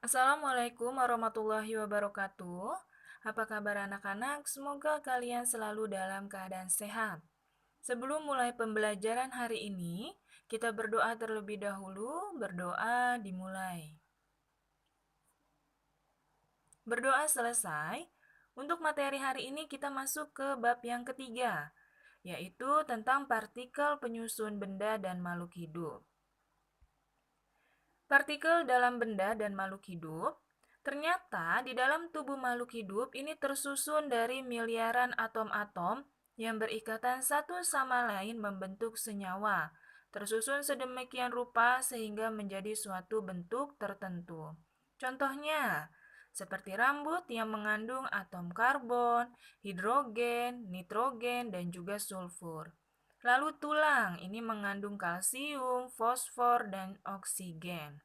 Assalamualaikum warahmatullahi wabarakatuh. Apa kabar anak-anak? Semoga kalian selalu dalam keadaan sehat. Sebelum mulai pembelajaran hari ini, kita berdoa terlebih dahulu. Berdoa dimulai. Berdoa selesai. Untuk materi hari ini kita masuk ke bab yang ketiga, yaitu tentang partikel penyusun benda dan makhluk hidup. Partikel dalam benda dan makhluk hidup. Ternyata di dalam tubuh makhluk hidup ini tersusun dari miliaran atom-atom yang berikatan satu sama lain membentuk senyawa. Tersusun sedemikian rupa sehingga menjadi suatu bentuk tertentu. Contohnya, seperti rambut yang mengandung atom karbon, hidrogen, nitrogen, dan juga sulfur. Lalu tulang, ini mengandung kalsium, fosfor, dan oksigen.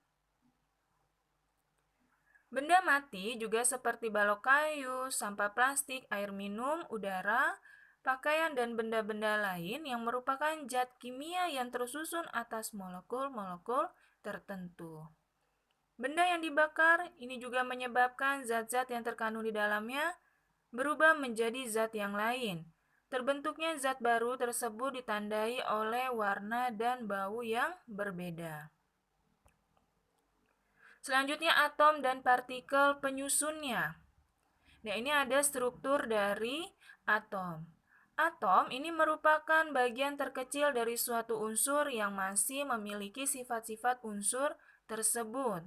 Benda mati juga seperti balok kayu, sampah plastik, air minum, udara, pakaian, dan benda-benda lain yang merupakan zat kimia yang tersusun atas molekul-molekul tertentu. Benda yang dibakar ini juga menyebabkan zat-zat yang terkandung di dalamnya berubah menjadi zat yang lain. Terbentuknya zat baru tersebut ditandai oleh warna dan bau yang berbeda. Selanjutnya atom dan partikel penyusunnya. Nah, ini ada struktur dari atom. Atom ini merupakan bagian terkecil dari suatu unsur yang masih memiliki sifat-sifat unsur tersebut.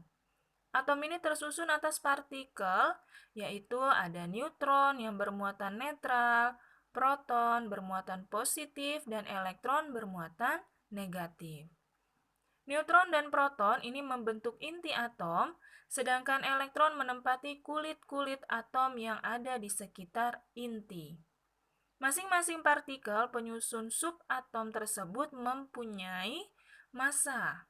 Atom ini tersusun atas partikel, yaitu ada neutron yang bermuatan netral, proton bermuatan positif, dan elektron bermuatan negatif. Neutron dan proton ini membentuk inti atom, sedangkan elektron menempati kulit-kulit atom yang ada di sekitar inti. Masing-masing partikel penyusun subatom tersebut mempunyai massa.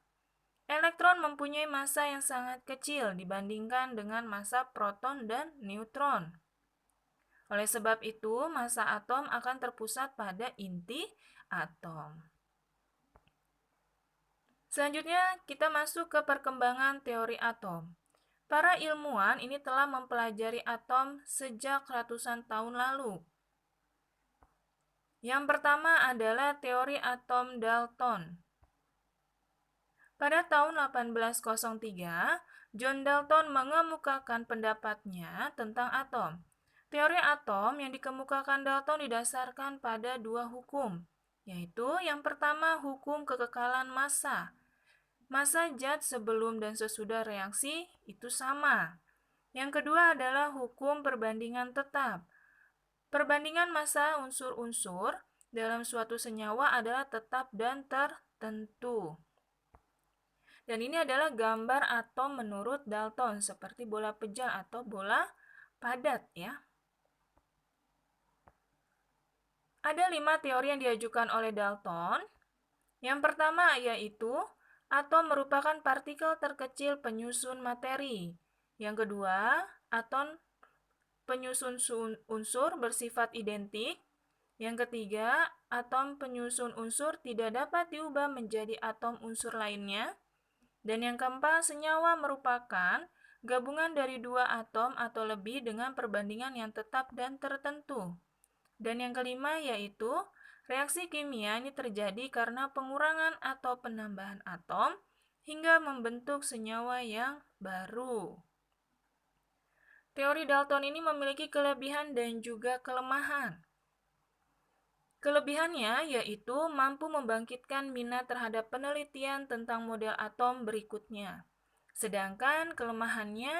Elektron mempunyai massa yang sangat kecil dibandingkan dengan massa proton dan neutron. Oleh sebab itu, massa atom akan terpusat pada inti atom. Selanjutnya, kita masuk ke perkembangan teori atom. Para ilmuwan ini telah mempelajari atom sejak ratusan tahun lalu. Yang pertama adalah teori atom Dalton. Pada tahun 1803, John Dalton mengemukakan pendapatnya tentang atom. Teori atom yang dikemukakan Dalton didasarkan pada dua hukum, yaitu yang pertama hukum kekekalan massa. Massa zat sebelum dan sesudah reaksi itu sama. Yang kedua adalah hukum perbandingan tetap. Perbandingan massa unsur-unsur dalam suatu senyawa adalah tetap dan tertentu. Dan ini adalah gambar atom menurut Dalton, seperti bola pejal atau bola padat ya. Ada 5 teori yang diajukan oleh Dalton. Yang pertama yaitu atom merupakan partikel terkecil penyusun materi. Yang kedua, atom penyusun unsur bersifat identik. Yang ketiga, atom penyusun unsur tidak dapat diubah menjadi atom unsur lainnya. Dan yang keempat, senyawa merupakan gabungan dari dua atom atau lebih dengan perbandingan yang tetap dan tertentu. Dan yang kelima yaitu reaksi kimia ini terjadi karena pengurangan atau penambahan atom hingga membentuk senyawa yang baru. Teori Dalton ini memiliki kelebihan dan juga kelemahan. Kelebihannya yaitu mampu membangkitkan minat terhadap penelitian tentang model atom berikutnya. Sedangkan kelemahannya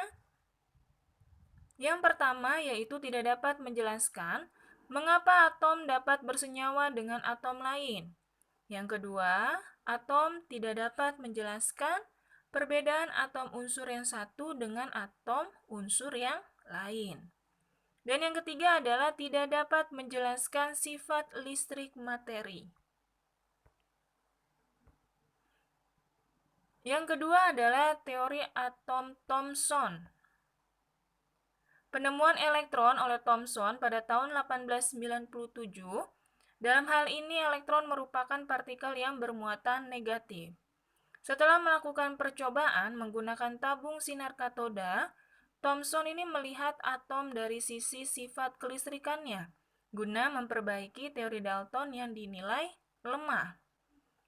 yang pertama yaitu tidak dapat menjelaskan mengapa atom dapat bersenyawa dengan atom lain. Yang kedua, atom tidak dapat menjelaskan perbedaan atom unsur yang satu dengan atom unsur yang lain. Dan yang ketiga adalah tidak dapat menjelaskan sifat listrik materi. Yang kedua adalah teori atom Thomson. Penemuan elektron oleh Thomson pada tahun 1897. Dalam hal ini elektron merupakan partikel yang bermuatan negatif. Setelah melakukan percobaan menggunakan tabung sinar katoda, Thomson ini melihat atom dari sisi sifat kelistrikannya, guna memperbaiki teori Dalton yang dinilai lemah.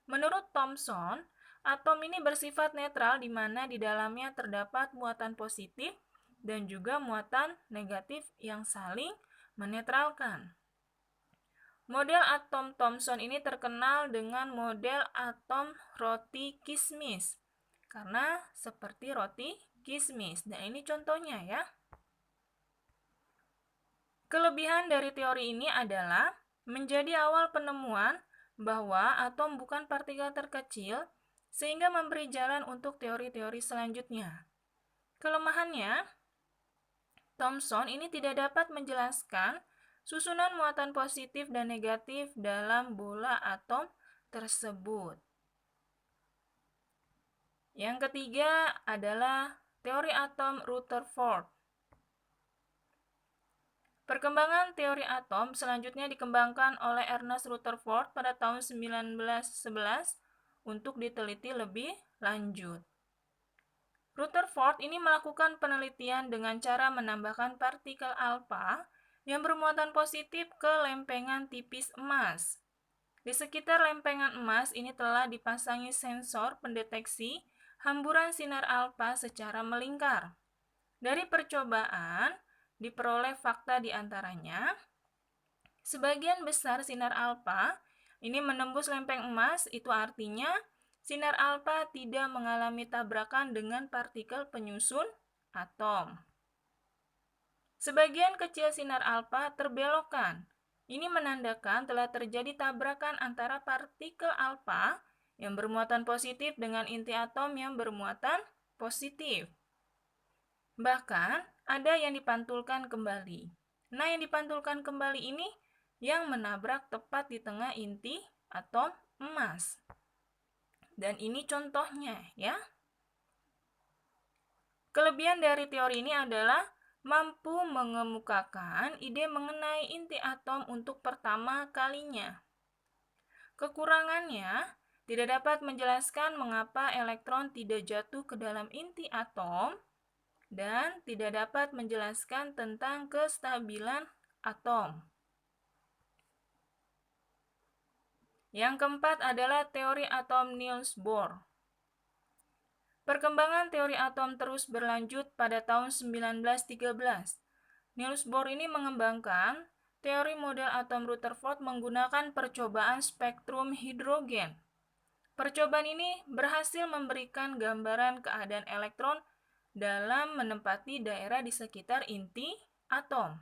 Menurut Thomson, atom ini bersifat netral di mana di dalamnya terdapat muatan positif dan juga muatan negatif yang saling menetralkan. Model atom Thomson ini terkenal dengan model atom roti kismis karena seperti roti kismis. Dan ini contohnya ya. Kelebihan dari teori ini adalah menjadi awal penemuan bahwa atom bukan partikel terkecil sehingga memberi jalan untuk teori-teori selanjutnya. Kelemahannya, Thomson ini tidak dapat menjelaskan susunan muatan positif dan negatif dalam bola atom tersebut. Yang ketiga adalah teori atom Rutherford. Perkembangan teori atom selanjutnya dikembangkan oleh Ernest Rutherford pada tahun 1911 untuk diteliti lebih lanjut. Rutherford ini melakukan penelitian dengan cara menambahkan partikel alfa yang bermuatan positif ke lempengan tipis emas. Di sekitar lempengan emas ini telah dipasangi sensor pendeteksi hamburan sinar alfa secara melingkar. Dari percobaan, diperoleh fakta di antaranya, sebagian besar sinar alfa ini menembus lempeng emas, itu artinya sinar alfa tidak mengalami tabrakan dengan partikel penyusun atom. Sebagian kecil sinar alfa terbelokkan. Ini menandakan telah terjadi tabrakan antara partikel alfa yang bermuatan positif dengan inti atom yang bermuatan positif. Bahkan, ada yang dipantulkan kembali. Nah, yang dipantulkan kembali ini yang menabrak tepat di tengah inti atom emas. Dan ini contohnya ya. Kelebihan dari teori ini adalah mampu mengemukakan ide mengenai inti atom untuk pertama kalinya. Kekurangannya, tidak dapat menjelaskan mengapa elektron tidak jatuh ke dalam inti atom dan tidak dapat menjelaskan tentang kestabilan atom. Yang keempat adalah teori atom Niels Bohr. Perkembangan teori atom terus berlanjut pada tahun 1913. Niels Bohr ini mengembangkan teori model atom Rutherford menggunakan percobaan spektrum hidrogen. Percobaan ini berhasil memberikan gambaran keadaan elektron dalam menempati daerah di sekitar inti atom.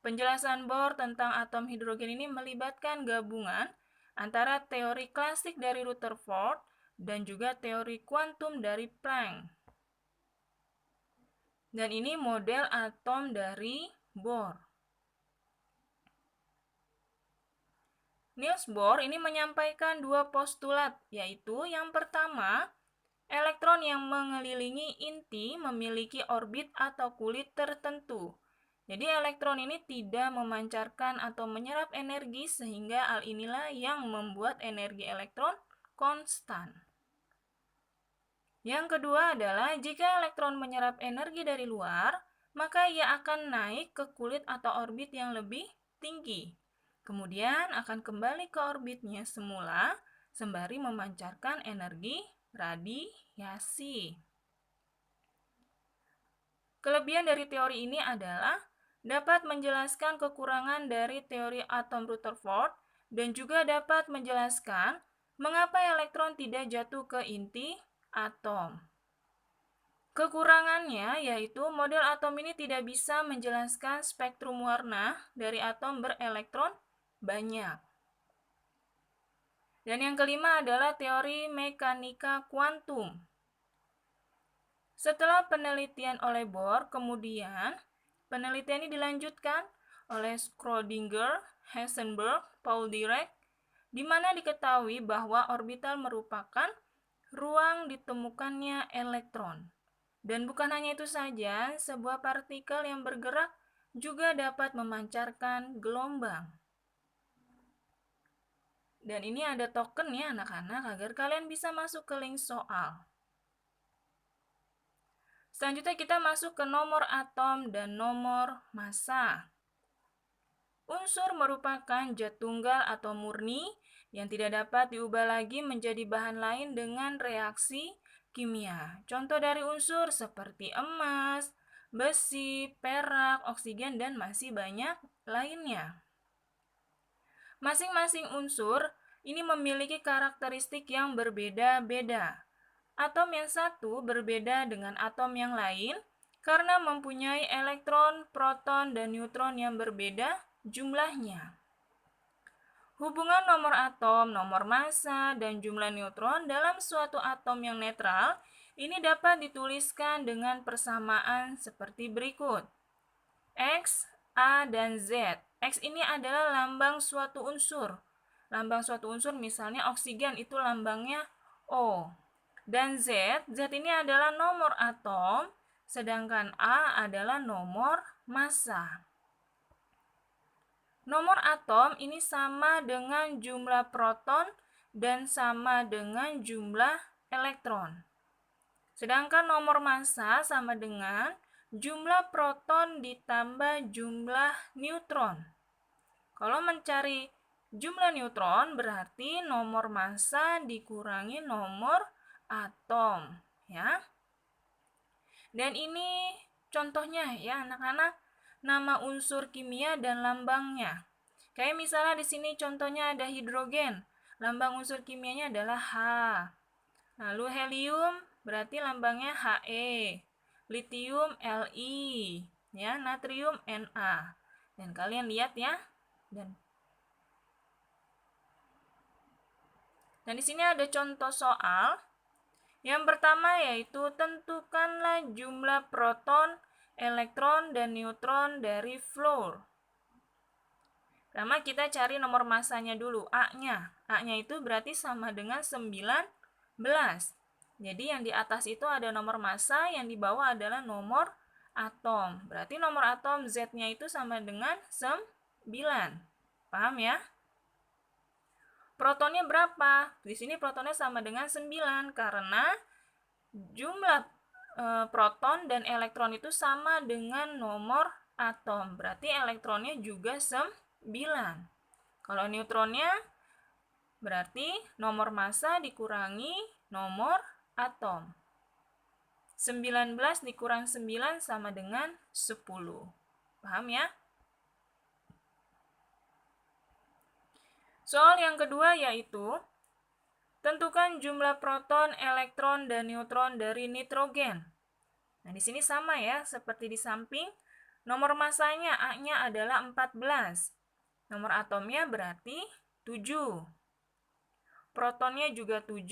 Penjelasan Bohr tentang atom hidrogen ini melibatkan gabungan antara teori klasik dari Rutherford dan juga teori kuantum dari Planck. Dan ini model atom dari Bohr. Niels Bohr ini menyampaikan dua postulat, yaitu yang pertama, elektron yang mengelilingi inti memiliki orbit atau kulit tertentu. Jadi elektron ini tidak memancarkan atau menyerap energi sehingga hal inilah yang membuat energi elektron konstan. Yang kedua adalah jika elektron menyerap energi dari luar, maka ia akan naik ke kulit atau orbit yang lebih tinggi. Kemudian akan kembali ke orbitnya semula sembari memancarkan energi radiasi. Kelebihan dari teori ini adalah dapat menjelaskan kekurangan dari teori atom Rutherford dan juga dapat menjelaskan mengapa elektron tidak jatuh ke inti atom. Kekurangannya yaitu model atom ini tidak bisa menjelaskan spektrum warna dari atom berelektron banyak. Dan yang kelima adalah teori mekanika kuantum. Setelah penelitian oleh Bohr, kemudian penelitian ini dilanjutkan oleh Schrödinger, Heisenberg, Paul Dirac, di mana diketahui bahwa orbital merupakan ruang ditemukannya elektron. Dan bukan hanya itu saja, sebuah partikel yang bergerak juga dapat memancarkan gelombang. Dan ini ada token ya anak-anak agar kalian bisa masuk ke link soal. Selanjutnya kita masuk ke nomor atom dan nomor massa. Unsur merupakan zat tunggal atau murni yang tidak dapat diubah lagi menjadi bahan lain dengan reaksi kimia. Contoh dari unsur seperti emas, besi, perak, oksigen, dan masih banyak lainnya. Masing-masing unsur ini memiliki karakteristik yang berbeda-beda. Atom yang satu berbeda dengan atom yang lain karena mempunyai elektron, proton, dan neutron yang berbeda jumlahnya. Hubungan nomor atom, nomor massa, dan jumlah neutron dalam suatu atom yang netral ini dapat dituliskan dengan persamaan seperti berikut. X, A, dan Z. X ini adalah lambang suatu unsur. Lambang suatu unsur misalnya oksigen itu lambangnya O. Dan Z ini adalah nomor atom, sedangkan A adalah nomor massa. Nomor atom ini sama dengan jumlah proton dan sama dengan jumlah elektron. Sedangkan nomor massa sama dengan jumlah proton ditambah jumlah neutron. Kalau mencari jumlah neutron berarti nomor massa dikurangi nomor atom, ya. Dan ini contohnya ya anak-anak, nama unsur kimia dan lambangnya. Kayak misalnya di sini contohnya ada hidrogen, lambang unsur kimianya adalah H. Lalu helium berarti lambangnya He, litium Li, ya, natrium Na. Dan kalian lihat ya. Dan di sini ada contoh soal. Yang pertama yaitu tentukanlah jumlah proton, elektron, dan neutron dari fluor. Pertama kita cari nomor massanya dulu, A-nya. A-nya itu berarti sama dengan 19. Jadi yang di atas itu ada nomor massa, yang di bawah adalah nomor atom. Berarti nomor atom Z-nya itu sama dengan 9. Paham ya? Protonnya berapa? Di sini protonnya sama dengan 9 karena jumlah proton dan elektron itu sama dengan nomor atom. Berarti elektronnya juga 9. Kalau neutronnya berarti nomor massa dikurangi nomor atom. 19 dikurang 9 sama dengan 10. Paham ya? Soal yang kedua yaitu tentukan jumlah proton, elektron, dan neutron dari nitrogen. Nah, di sini sama ya, seperti di samping. Nomor massanya A-nya adalah 14. Nomor atomnya berarti 7. Protonnya juga 7,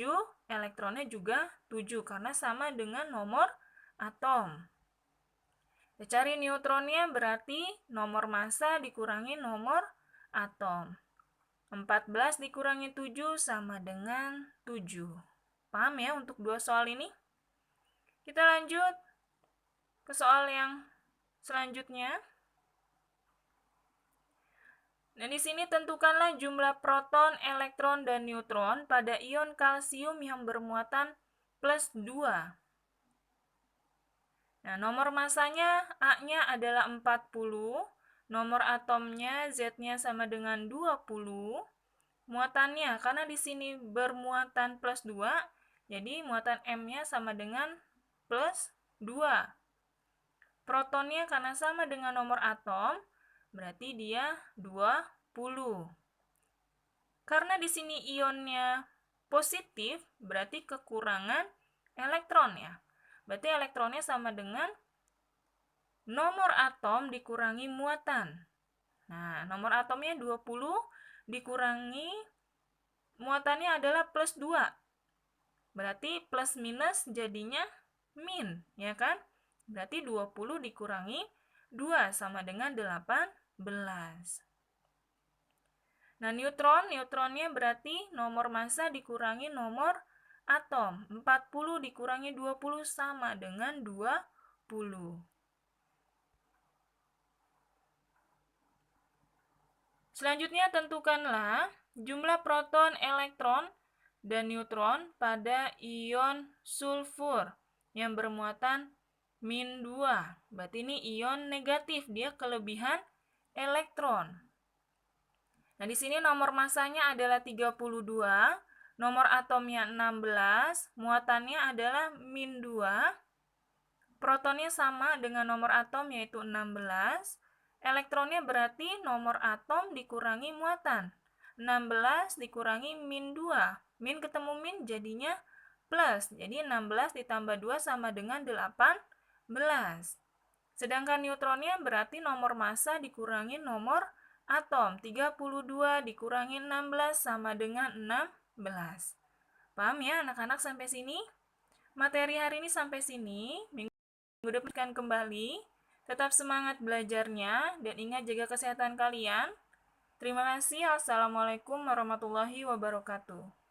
elektronnya juga 7 karena sama dengan nomor atom. Kita cari neutronnya berarti nomor massa dikurangi nomor atom. 14 dikurangi 7 sama dengan 7. Paham ya untuk dua soal ini? Kita lanjut ke soal yang selanjutnya. Nah, di sini tentukanlah jumlah proton, elektron, dan neutron pada ion kalsium yang bermuatan plus 2. Nah, nomor massanya A-nya adalah 40. Nomor atomnya Z-nya sama dengan 20. Muatannya, karena di sini bermuatan plus 2, jadi muatan M-nya sama dengan plus 2. Protonnya karena sama dengan nomor atom, berarti dia 20. Karena di sini ionnya positif, berarti kekurangan elektron ya. Berarti elektronnya sama dengan nomor atom dikurangi muatan. Nah, nomor atomnya 20 dikurangi muatannya adalah plus 2. Berarti plus minus jadinya min, ya kan? Berarti 20 dikurangi 2 sama dengan 18. Nah, neutronnya berarti nomor massa dikurangi nomor atom. 40 dikurangi 20 sama dengan 20. Selanjutnya tentukanlah jumlah proton, elektron, dan neutron pada ion sulfur yang bermuatan min 2. Berarti ini ion negatif, dia kelebihan elektron. Nah, di sini nomor masanya adalah 32, nomor atomnya 16, muatannya adalah min 2, protonnya sama dengan nomor atom yaitu 16, elektronnya berarti nomor atom dikurangi muatan. 16 dikurangi min 2. Min ketemu min jadinya plus. Jadi 16 ditambah 2 sama dengan 18. Sedangkan neutronnya berarti nomor massa dikurangi nomor atom. 32 dikurangi 16 sama dengan 16. Paham ya anak-anak sampai sini? Materi hari ini sampai sini. Minggu depan kembali. Tetap semangat belajarnya dan ingat jaga kesehatan kalian. Terima kasih. Assalamualaikum warahmatullahi wabarakatuh.